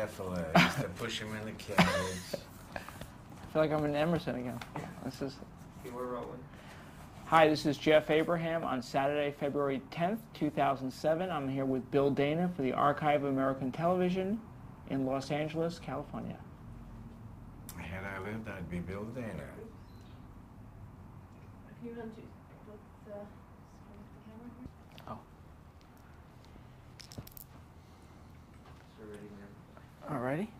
Careful, I used to push him in the carriage. I feel like I'm in Emerson again. This is. Okay, we're rolling. Hi, this is Jeff Abraham on Saturday, February 10th, 2007. I'm here with Bill Dana for the Archive of American Television in Los Angeles, California. Had I lived, I'd be Bill Dana. If you want to put the camera here. Oh. So ready, man. All righty.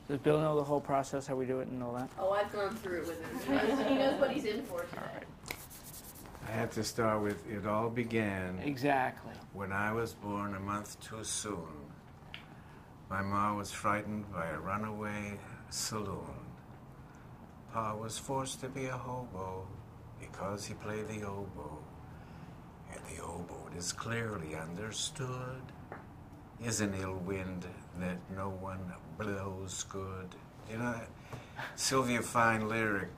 Does Bill know the whole process, how we do it and all that? Oh, I've gone through it with him. He knows what he's in for today. All right. I had to start with, it all began Exactly. when I was born a month too soon. My ma was frightened by a runaway saloon. Pa was forced to be a hobo because he played the oboe. And the oboe, it is clearly understood, is an ill wind that no one blows good. You know that Sylvia Fine lyric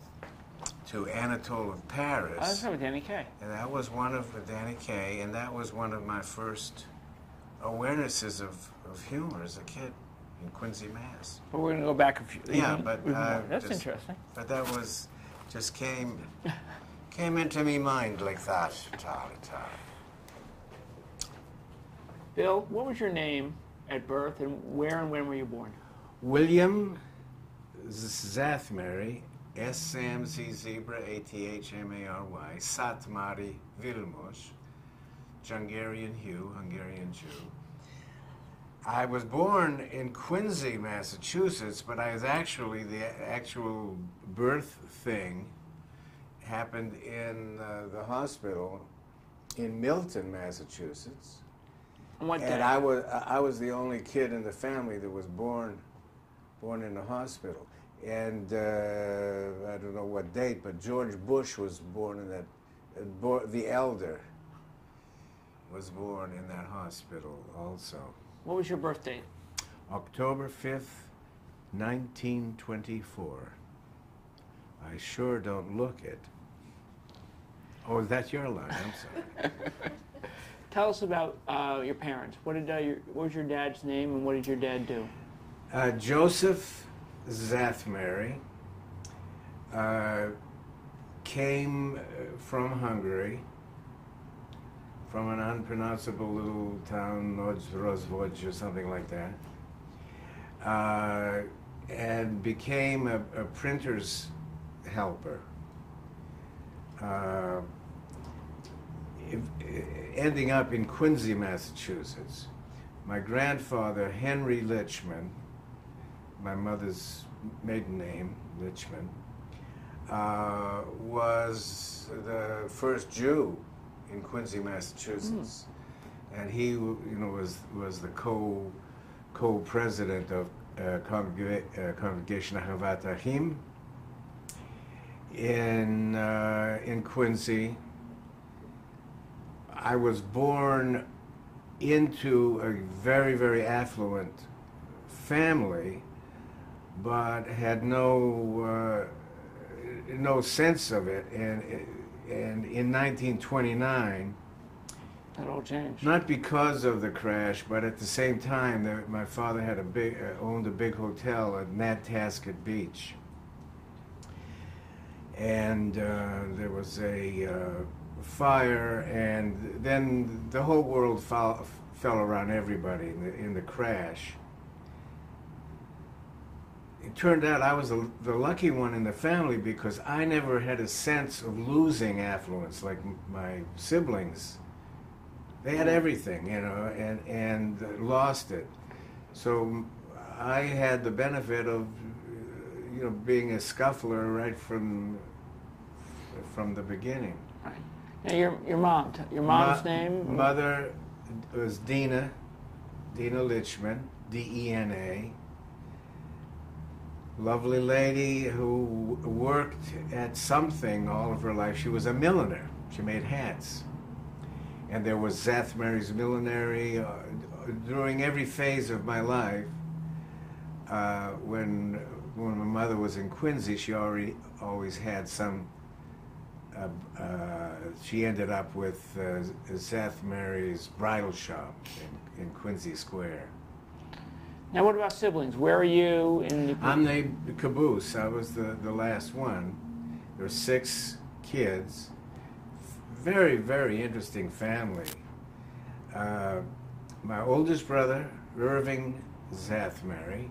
to Anatole of Paris? Oh, that's with Danny Kaye. And that was one of Danny Kaye, and that was one of my first awarenesses of humor as a kid in Quincy, Mass. But we're going to go back a few. Yeah, but that's just, interesting. But that was just came into me mind like that, Charlie. Bill, what was your name at birth, and where and when were you born? William Zathmary, S-Sam-Z Zebra, A-T-H-M-A-R-Y, Satmari Vilmos, Jungarian Hugh, Hungarian Jew. I was born in Quincy, Massachusetts, but I was actually, the actual birth thing happened in the hospital in Milton, Massachusetts. And what day? And I was the only kid in the family that was born in the hospital. And I don't know what date, but George Bush was born in that, the elder was born in that hospital also. What was your birth date? October 5th, 1924. I sure don't look it. Oh, is that your line? I'm sorry. Tell us about your parents. What was your dad's name, and what did your dad do? Joseph Zathmary came from Hungary, from an unpronounceable little town, Rozvoj or something like that, and became a printer's helper. Ending up in Quincy, Massachusetts. My grandfather, Henry Litchman, my mother's maiden name, Litchman, was the first Jew in Quincy, Massachusetts. And he, was the co-president of Congregation Ahavat Ahim in Quincy. I was born into a very, very affluent family, but had no sense of it. And in 1929, That all changed. not because of the crash, but at the same time, my father had owned a big hotel at Nantasket Beach, and there was a fire, and then the whole world fell around everybody in the crash. It turned out I was the lucky one in the family because I never had a sense of losing affluence like my siblings. They had everything, and lost it. So I had the benefit of, being a scuffler right from the beginning. Right. Now your mom's name? Mother was Dina Litchman, D-E-N-A. Lovely lady who worked at something all of her life. She was a milliner. She made hats. And there was Zathmary's Millinery during every phase of my life. When my mother was in Quincy, she always had some. She ended up with Zathmary's bridal shop in Quincy Square. Now, what about siblings? Where are you in the... I'm the caboose. I was the last one. There were 6 kids. Very, very interesting family. My oldest brother, Irving Zathmary,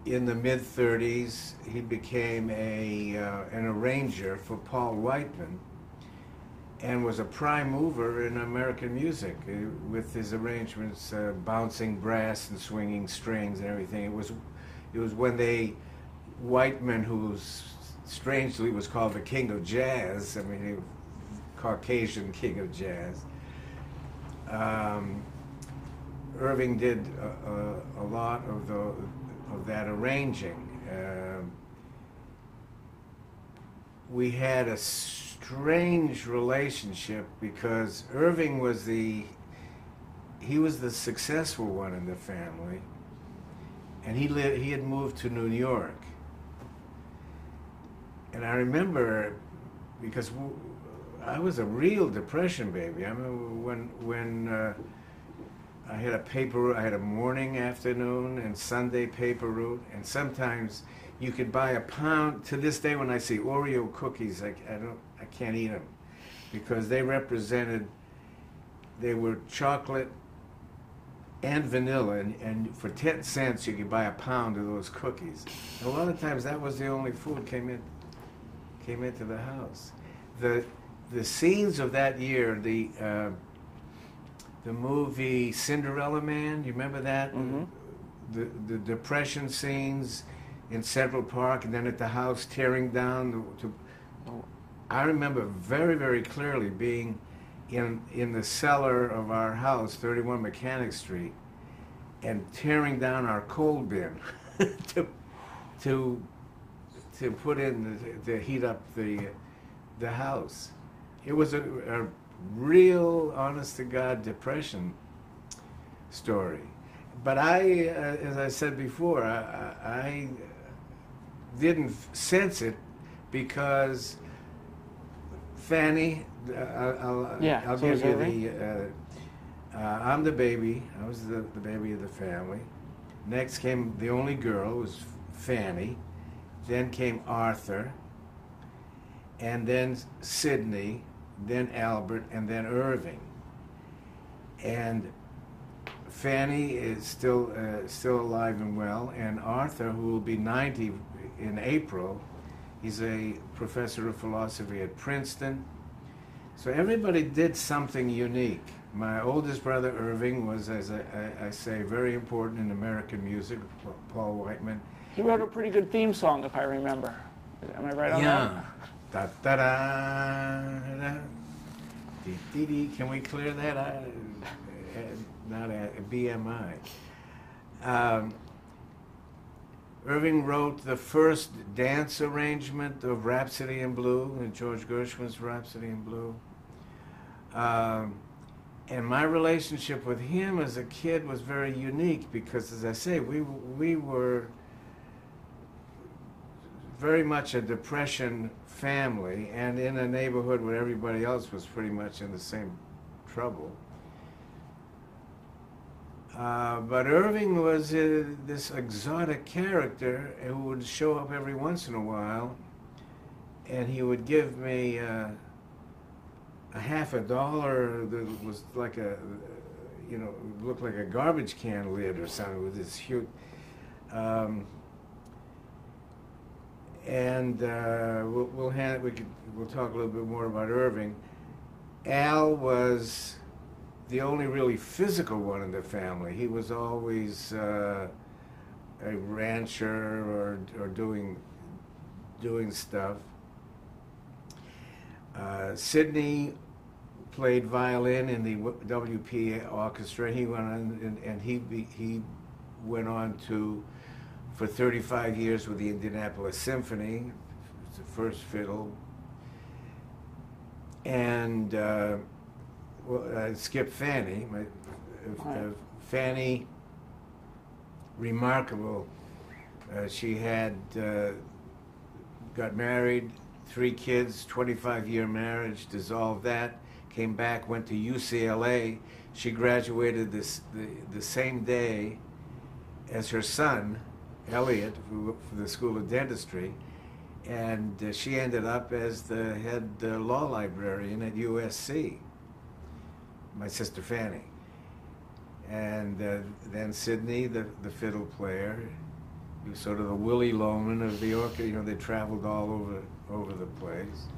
in the mid-30s, he became an arranger for Paul Whiteman and was a prime mover in American music with his arrangements, bouncing brass and swinging strings and everything. It was when Whiteman, who strangely was called the King of Jazz, I mean, he was Caucasian King of Jazz. Irving did a lot of that arranging. We had a strange relationship because Irving was the successful one in the family, and he had moved to New York. And I remember, because I was a real Depression baby. I remember when I had a morning, afternoon, and Sunday paper route, and sometimes you could buy a pound. To this day, when I see Oreo cookies, I can't eat them because they were chocolate and vanilla, and for 10 cents you could buy a pound of those cookies. And a lot of times that was the only food came into the house. The scenes of that year, the movie Cinderella Man, you remember that? Mm-hmm. The Depression scenes in Central Park, and then at the house tearing down. I remember very, very clearly being in the cellar of our house, 31 Mechanic Street, and tearing down our coal bin to put in to heat up the house. It was a real, honest-to-God Depression story. But as I said before, I didn't sense it because Fanny, I'll give you I'm the baby. I was the baby of the family. Next came the only girl, was Fanny. Then came Arthur, and then Sidney, then Albert, and then Irving. And Fanny is still alive and well, and Arthur, who will be 90 in April, he's a professor of philosophy at Princeton. So everybody did something unique. My oldest brother, Irving, was, as I say, very important in American music, Paul Whiteman. He wrote a pretty good theme song, if I remember. Am I right on that? Da da da da. Dee, dee, dee. Can we clear that? Not a BMI. Irving wrote the first dance arrangement of Rhapsody in Blue, George Gershwin's Rhapsody in Blue. And my relationship with him as a kid was very unique because, as I say, we were very much a Depression family, and in a neighborhood where everybody else was pretty much in the same trouble. But Irving was this exotic character who would show up every once in a while, and he would give me a $50 that was like looked like a garbage can lid or something with this huge. We'll talk a little bit more about Irving. Al was the only really physical one in the family. He was always a rancher or doing stuff. Sidney played violin in the WPA orchestra. He went on and he went on to, for 35 years with the Indianapolis Symphony, the first fiddle. And I skipped Fanny. Fanny, remarkable. She had got married, 3 kids, 25-year marriage, dissolved that, came back, went to UCLA. She graduated the same day as her son, Elliot, for the School of Dentistry. And she ended up as the head law librarian at USC, my sister Fanny. And then Sidney, the fiddle player, he was sort of the Willie Loman of the orchestra. You know, they traveled all over the place.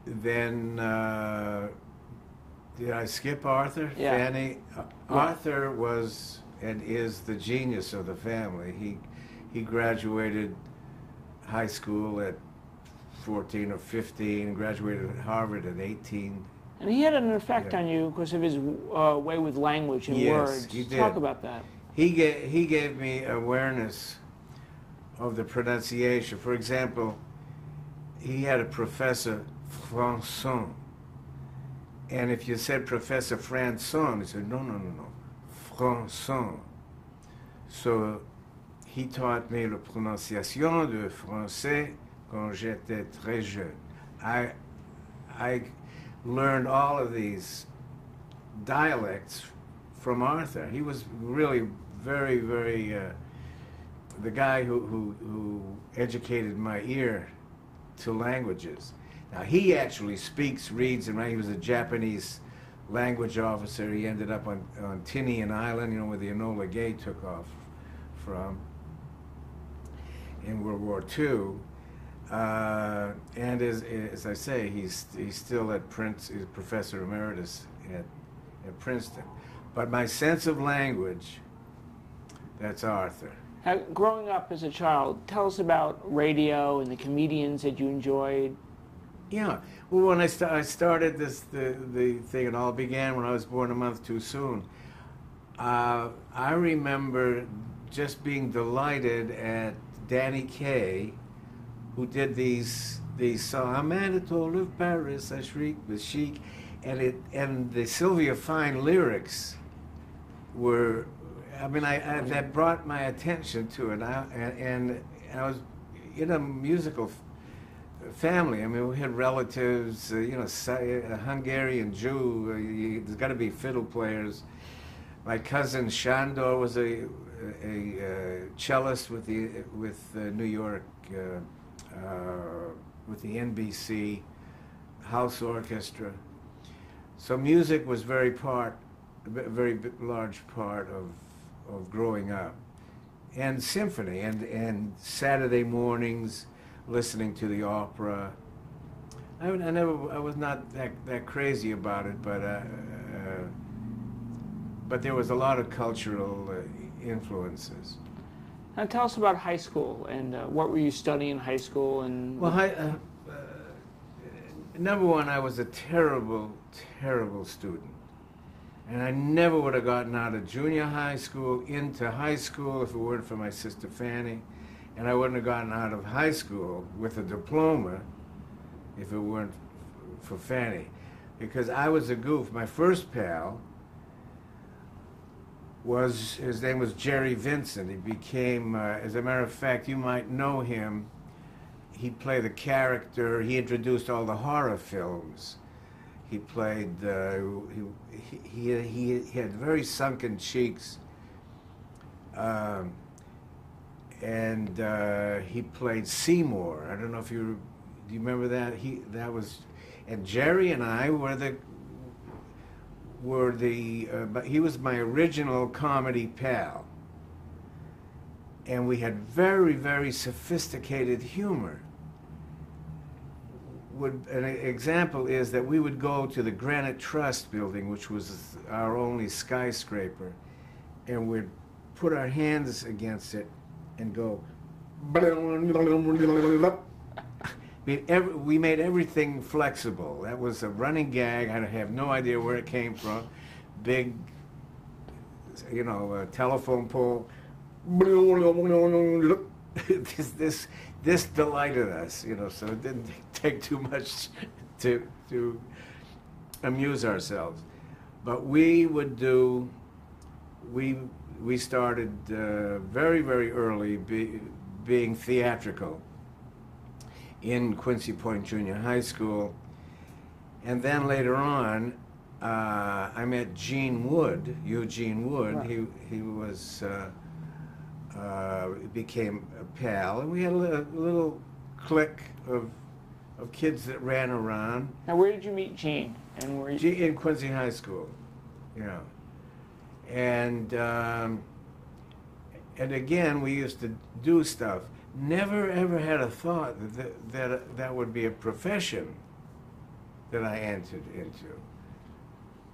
Then, did I skip Arthur? Yeah. Fanny? Arthur was and is the genius of the family. He graduated high school at 14 or 15, graduated at Harvard at 18. And he had an effect Yeah. on you because of his way with language and Yes, words. he did. Talk about that. He gave me awareness of the pronunciation. For example, he had a professor, Françon. And if you said Professor Françon, he said, no, Françon. So he taught me la prononciation de français quand j'étais très jeune. I learned all of these dialects from Arthur. He was really very, very, the guy who educated my ear to languages. Now, he actually speaks, reads, and writes. He was a Japanese language officer. He ended up on Tinian Island, you know, where the Enola Gay took off from in World War II. And as I say, he's still at Princeton. He's professor emeritus at Princeton. But my sense of language, that's Arthur. Now, growing up as a child, tell us about radio and the comedians that you enjoyed. Yeah. Well, when I started the thing, it all began when I was born a month too soon. I remember just being delighted at Danny Kaye, who did these songs. I'm at a toll of Paris, I shriek with chic, and the Sylvia Fine lyrics were, I mean, that brought my attention to it. And I was in a musical family. I mean, we had relatives, you know, a Hungarian Jew. There's got to be fiddle players. My cousin Shandor was a cellist with New York, with the NBC House Orchestra. So music was a very large part of growing up, and symphony, and Saturday mornings listening to the opera. I was not that crazy about it, but there was a lot of cultural influences. Now tell us about high school and what were you studying in high school? And Well, number one, I was a terrible, terrible student. And I never would have gotten out of junior high school into high school if it weren't for my sister Fanny. And I wouldn't have gotten out of high school with a diploma if it weren't for Fanny. Because I was a goof. My first pal his name was Jerry Vincent. He became, as a matter of fact, you might know him. He played the character, he introduced all the horror films. He played, he had very sunken cheeks. And he played Seymour. I don't know if do you remember that? And Jerry and I but he was my original comedy pal. And we had very, very sophisticated humor. An example is that we would go to the Granite Trust building, which was our only skyscraper, and we'd put our hands against it and go. We made everything flexible. That was a running gag. I have no idea where it came from. Big, you know, telephone pole. This delighted us, you know, so it didn't take too much to amuse ourselves. But we started very, very early being theatrical in Quincy Point Junior High School, And then later on, I met Eugene Wood. Right. He was became a pal, and we had a little clique of kids that ran around. Now, where did you meet Gene? And where you... In Quincy High School, you know. And again, we used to do stuff. Never ever had a thought that would be a profession that I entered into.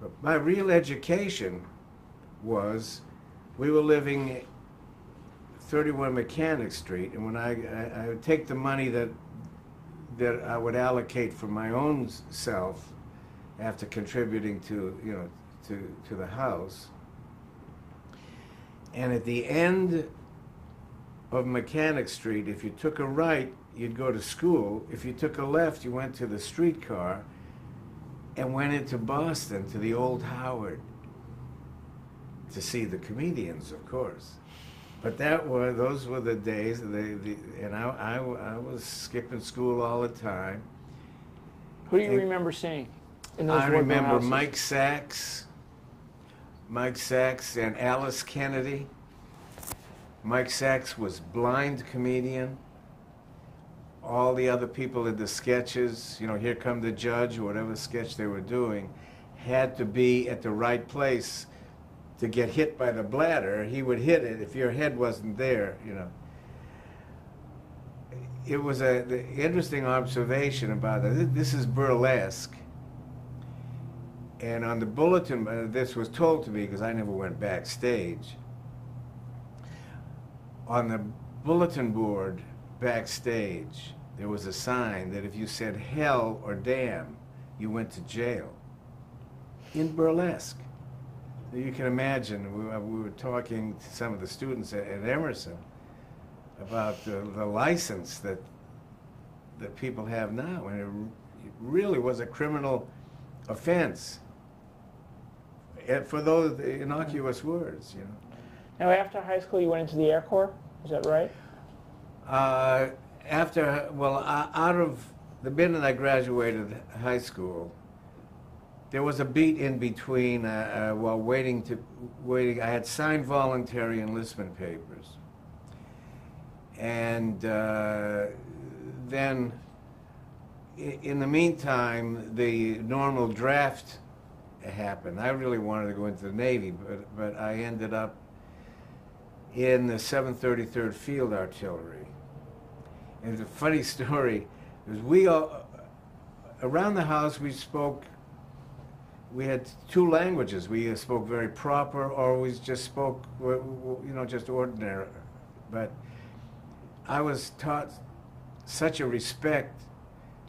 But my real education was, we were living 31 Mechanic Street, and when I would take the money that I would allocate for my own self after contributing to, you know, to the house, and at the end of Mechanic Street, if you took a right, you'd go to school. If you took a left, you went to the streetcar and went into Boston to the old Howard to see the comedians, of course. But those were the days, and I was skipping school all the time. Who do you remember seeing in those I Wardmill remember houses? Mike Sachs and Alice Kennedy. Mike Sachs was blind comedian. All the other people in the sketches, you know, Here Come the Judge, or whatever sketch they were doing, had to be at the right place to get hit by the bladder. He would hit it if your head wasn't there, you know. It was the interesting observation about that. This is burlesque. And on the bulletin, this was told to me because I never went backstage. On the bulletin board backstage, there was a sign that if you said hell or damn, you went to jail. In burlesque. You can imagine, we were talking to some of the students at Emerson about the license that people have now, and it really was a criminal offense for those innocuous words, you know. Now, after high school, you went into the Air Corps. Is that right? Out of the minute I graduated high school, there was a beat in between while waiting. I had signed voluntary enlistment papers, and then, in the meantime, the normal draft happened. I really wanted to go into the Navy, but I ended up in the 733rd Field Artillery. And it's a funny story, because we all, around the house we had two languages. We either spoke very proper, or we just spoke, you know, just ordinary. But I was taught such a respect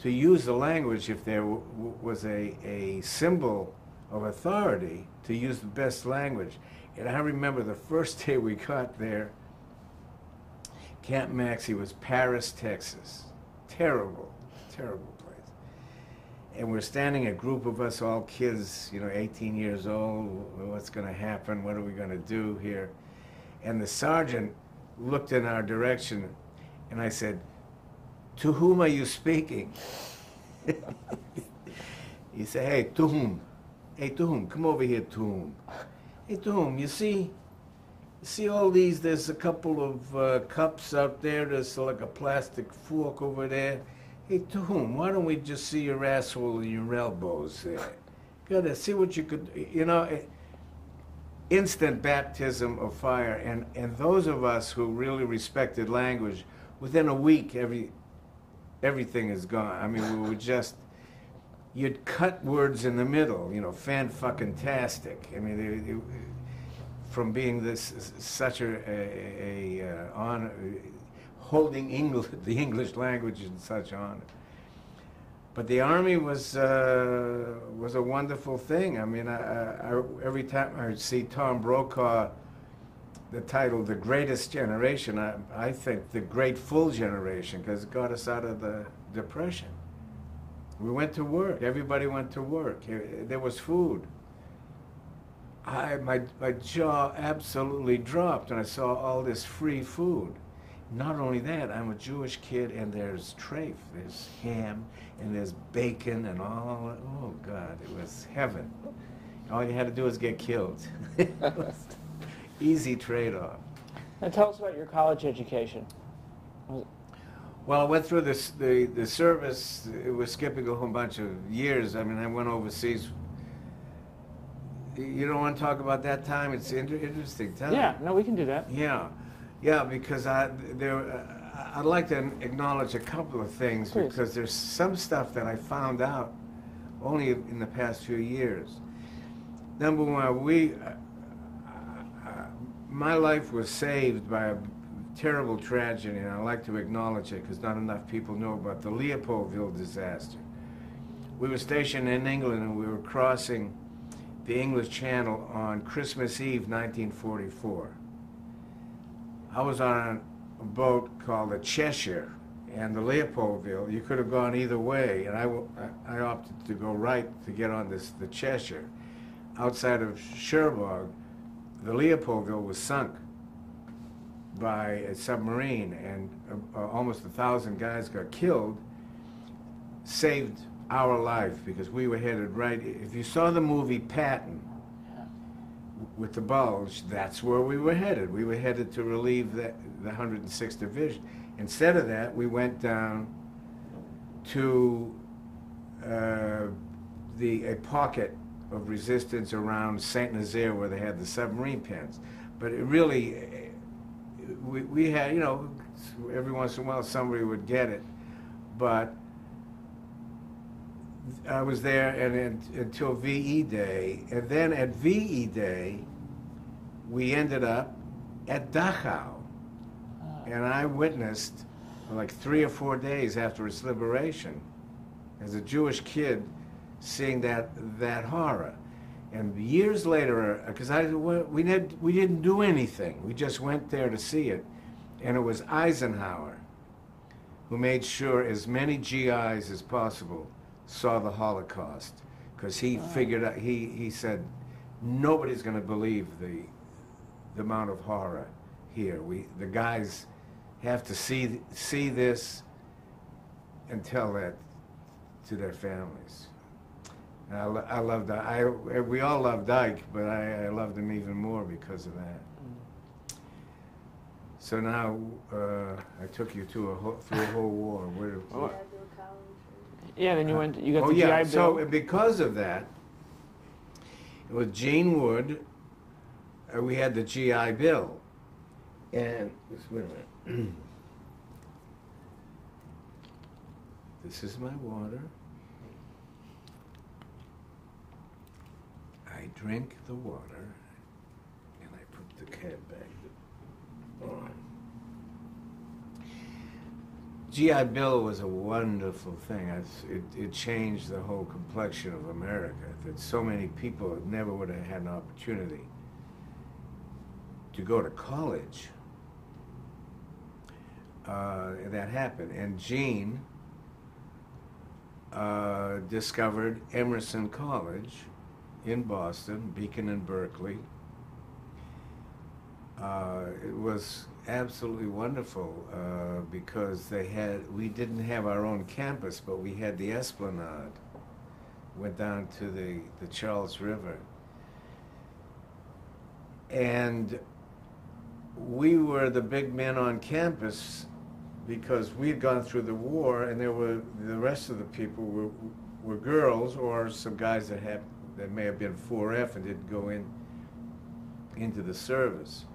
to use the language if there was a symbol of authority, to use the best language. And I remember the first day we got there, Camp Maxey was Paris, Texas. Terrible, terrible place. And we're standing, a group of us, all kids, you know, 18 years old. What's going to happen? What are we going to do here? And the sergeant looked in our direction, and I said, "To whom are you speaking?" He said, "Hey, to whom? Hey, to whom? Come over here, to whom? Hey, to whom? You see all these, there's a couple of cups out there, there's like a plastic fork over there. Hey, to whom? Why don't we just see your asshole and your elbows there? Gotta see what you could," you know, instant baptism of fire. And those of us who really respected language, within a week, everything is gone. I mean, we were just, you'd cut words in the middle, you know, fan-fucking-tastic. I mean, from being such a honor, holding the English language in such honor. But the Army was a wonderful thing. I mean, every time I see Tom Brokaw, the title "The Greatest Generation," I think the Grateful Generation, because it got us out of the Depression. We went to work. Everybody went to work. There was food. My jaw absolutely dropped when I saw all this free food. not only that, I'm a Jewish kid, and there's treif, there's ham, and there's bacon, and all. Oh God, it was heaven. All you had to do was get killed. It was easy trade-off. Now tell us about your college education. Well, I went through this, the service. It was skipping a whole bunch of years. I mean, I went overseas. You don't want to talk about that time? It's an interesting time. Yeah, no, we can do that. Yeah, because I'd like to acknowledge a couple of things. Please. Because there's some stuff that I found out only in the past few years. Number one, my life was saved by a terrible tragedy, and I like to acknowledge it because not enough people know about the Leopoldville disaster. We were stationed in England, and we were crossing the English Channel on Christmas Eve, 1944. I was on a boat called the Cheshire and the Leopoldville. You could have gone either way, and I opted to go right to get on the Cheshire. Outside of Cherbourg, the Leopoldville was sunk by a submarine, and almost 1,000 guys got killed. Saved our life because we were headed right. If you saw the movie Patton with the bulge, that's where we were headed. We were headed to relieve the 106th Division. Instead of that, we went down to a pocket of resistance around Saint Nazaire where they had the submarine pens. But it really, we had, you know, every once in a while somebody would get it. But I was there until VE Day, and then at VE Day, we ended up at Dachau, and I witnessed, like 3 or 4 days after its liberation, as a Jewish kid, seeing that horror. And years later, because we didn't do anything, we just went there to see it, and it was Eisenhower who made sure as many GIs as possible saw the Holocaust, because he figured out, he said, nobody's going to believe the amount of horror here. The guys have to see this and tell that to their families. And I loved that. We all loved Ike, but I loved him even more because of that. So now I took you through a whole war. Yeah, then you went. You got the GI Bill. So because of that, with Gene Wood, we had the GI Bill, and wait a minute. This is my water. I drink the water, and I put the cat back on. GI Bill was a wonderful thing. It changed the whole complexion of America. That so many people never would have had an opportunity to go to college. That happened, and Gene discovered Emerson College in Boston, Beacon and Berkeley. It was absolutely wonderful because we didn't have our own campus, but we had the Esplanade. Went down to the Charles River. And we were the big men on campus because we had gone through the war, and the rest of the people were girls or some guys that may have been 4F and didn't go into the service.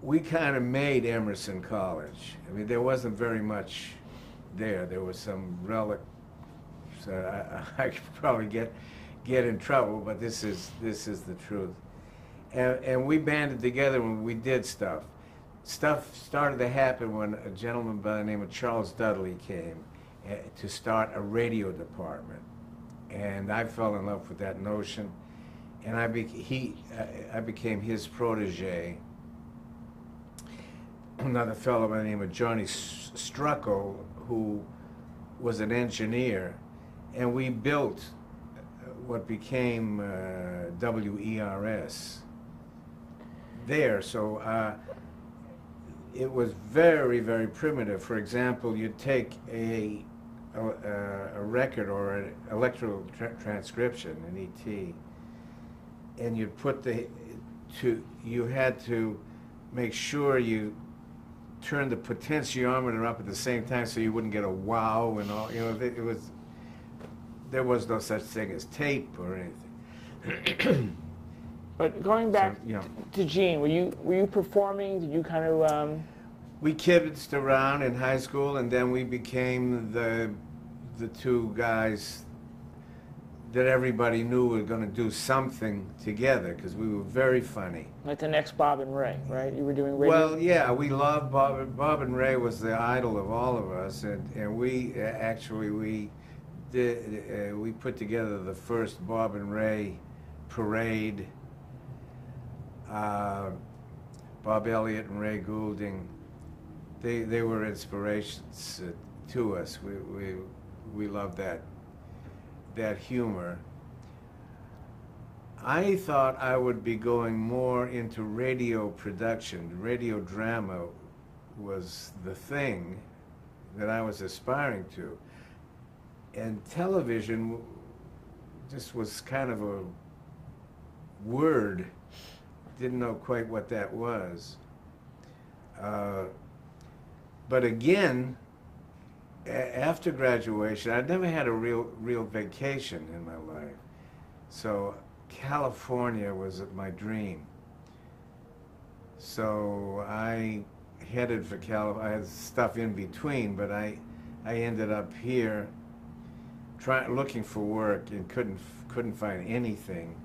We kind of made Emerson College. I mean, there wasn't very much there. There was some relic. So I could probably get in trouble, but this is the truth. And we banded together when we did stuff. Stuff started to happen when a gentleman by the name of Charles Dudley came to start a radio department, and I fell in love with that notion, and I became his protege. Another fellow by the name of Johnny Struckel, who was an engineer, and we built what became WERS. there. So it was very, very primitive. For example, you'd take a record or an electrical transcription, an ET, and you'd put you had to make sure you turn the potentiometer up at the same time so you wouldn't get a wow and all. You know, there was no such thing as tape or anything. But going back So, yeah. to Gene, were you performing? Did you kind of? We kibitzed around in high school, and then we became the two guys that everybody knew were going to do something together because we were very funny. Like the next Bob and Ray, right? You were doing radio. Well, yeah, we loved Bob. Bob and Ray was the idol of all of us, and we actually we put together the first Bob and Ray parade. Bob Elliott and Ray Goulding, they were inspirations to us. We loved that humor. I thought I would be going more into radio production. Radio drama was the thing that I was aspiring to. And television just was kind of a word. Didn't know quite what that was. But again, after graduation, I'd never had a real vacation in my life. So California was my dream. So I headed for California. I had stuff in between, but I ended up here looking for work and couldn't find anything.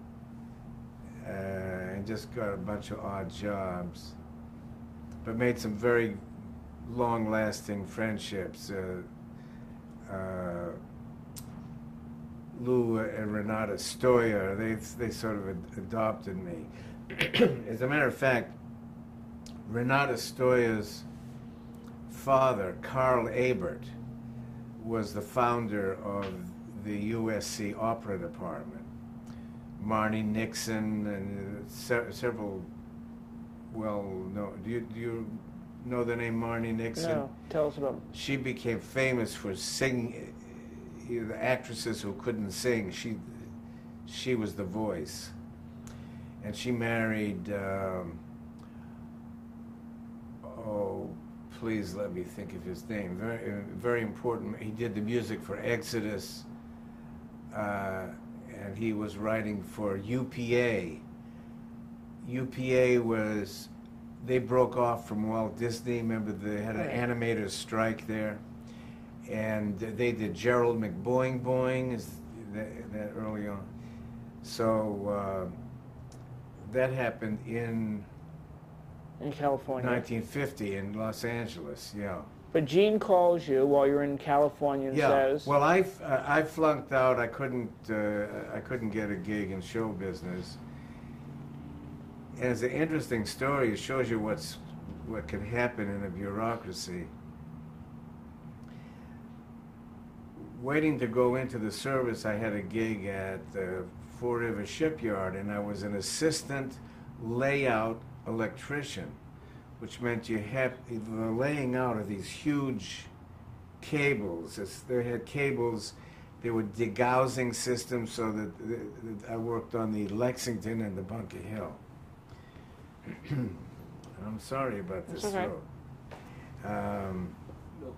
And just got a bunch of odd jobs, but made some very long-lasting friendships. Lou and Renata Stoyer, they sort of adopted me. As a matter of fact, Renata Stoyer's father, Carl Ebert, was the founder of the USC Opera Department. Marnie Nixon and several, do you know the name Marnie Nixon? No, tell us about it. She became famous for singing. The actresses who couldn't sing, she was the voice. And she married, please let me think of his name. Very, very important. He did the music for Exodus. And he was writing for UPA. UPA they broke off from Walt Disney. Remember, they had an animators strike there. And they did Gerald McBoing Boing, that early on. So that happened in California. 1950 in Los Angeles, yeah. But Gene calls you while you're in California and says, well, I flunked out. I couldn't get a gig in show business. And it's an interesting story. It shows you what can happen in a bureaucracy. Waiting to go into the service, I had a gig at the Fort River Shipyard, and I was an assistant layout electrician, which meant you had the laying out of these huge cables. They had cables, they were degaussing systems, so that I worked on the Lexington and the Bunker Hill. I'm sorry about this It's okay. throat. No,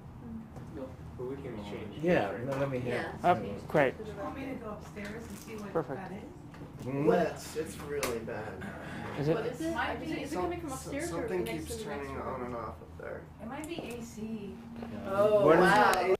but we can change. Yeah, let me hear. oh, great. Do you want me to go upstairs and see what Perfect. that is? Well, it's really bad. Is it? What is it? Might be- Is it coming from upstairs or Something next keeps to the next turning room? on and off up there. It might be AC. Oh, What is wow.